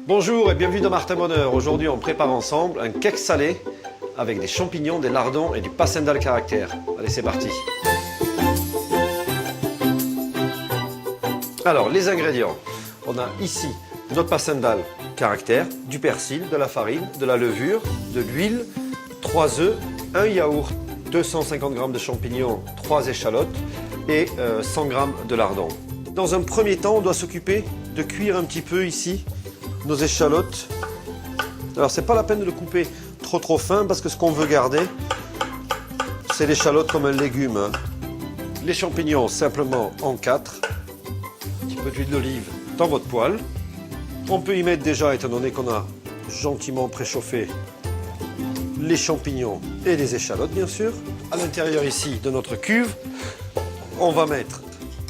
Bonjour et bienvenue dans Martin Bonheur. Aujourd'hui, on prépare ensemble un cake salé avec des champignons, des lardons et du passendahl caractère. Allez, c'est parti. Alors, les ingrédients. On a ici notre passendahl caractère, du persil, de la farine, de la levure, de l'huile, 3 œufs, un yaourt, 250 g de champignons, 3 échalotes et 100 g de lardons. Dans un premier temps, on doit s'occuper de cuire un petit peu ici nos échalotes. Alors c'est pas la peine de le couper trop fin parce que ce qu'on veut garder, c'est l'échalote comme un légume. Les champignons simplement en 4. Un petit peu d'huile d'olive dans votre poêle. On peut y mettre déjà, étant donné qu'on a gentiment préchauffé les champignons et les échalotes bien sûr. À l'intérieur ici de notre cuve, on va mettre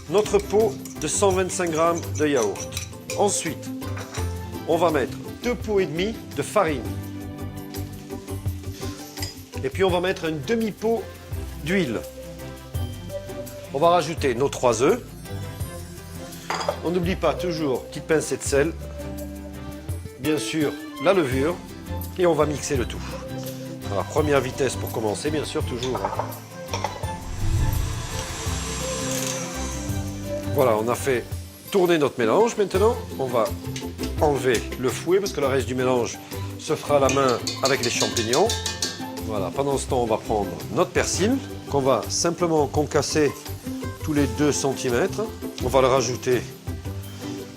notre pot de 125 g de yaourt. Ensuite, on va mettre 2 pots et demi de farine. Et puis on va mettre un demi-pot d'huile. On va rajouter nos 3 œufs. On n'oublie pas toujours petite pincée de sel. Bien sûr, la levure. Et on va mixer le tout. Alors, première vitesse pour commencer, bien sûr, toujours. Voilà, on a fait tourner notre mélange. Maintenant, on va enlever le fouet parce que le reste du mélange se fera à la main avec les champignons. Voilà, pendant ce temps, on va prendre notre persil qu'on va simplement concasser tous les 2 cm. On va le rajouter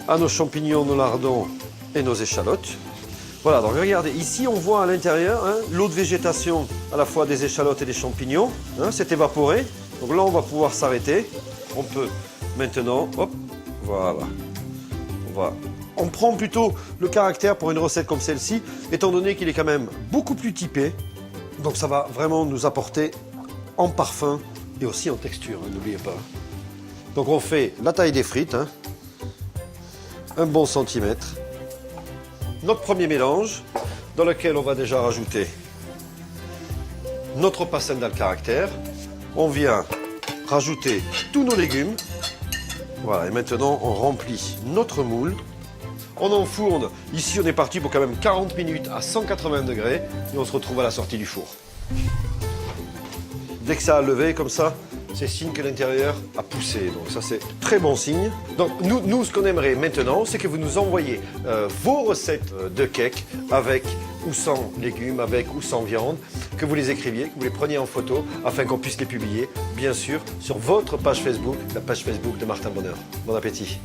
à nos champignons, nos lardons et nos échalotes. Voilà, donc regardez, ici on voit à l'intérieur l'eau de végétation à la fois des échalotes et des champignons s'est évaporée. Donc là, on va pouvoir s'arrêter. On peut maintenant, hop, voilà. On prend plutôt le caractère pour une recette comme celle-ci, étant donné qu'il est quand même beaucoup plus typé. Donc ça va vraiment nous apporter en parfum et aussi en texture, n'oubliez pas. Donc on fait la taille des frites, un bon centimètre. Notre premier mélange, dans lequel on va déjà rajouter notre passendahl caractère. On vient rajouter tous nos légumes. Voilà, et maintenant on remplit notre moule. On enfourne, ici on est parti pour quand même 40 minutes à 180 degrés et on se retrouve à la sortie du four. Dès que ça a levé comme ça, c'est signe que l'intérieur a poussé, donc ça c'est très bon signe. Donc nous ce qu'on aimerait maintenant, c'est que vous nous envoyiez vos recettes de cake avec ou sans légumes, avec ou sans viande, que vous les écriviez, que vous les preniez en photo afin qu'on puisse les publier, bien sûr, sur votre page Facebook, la page Facebook de Martin Bonheur. Bon appétit!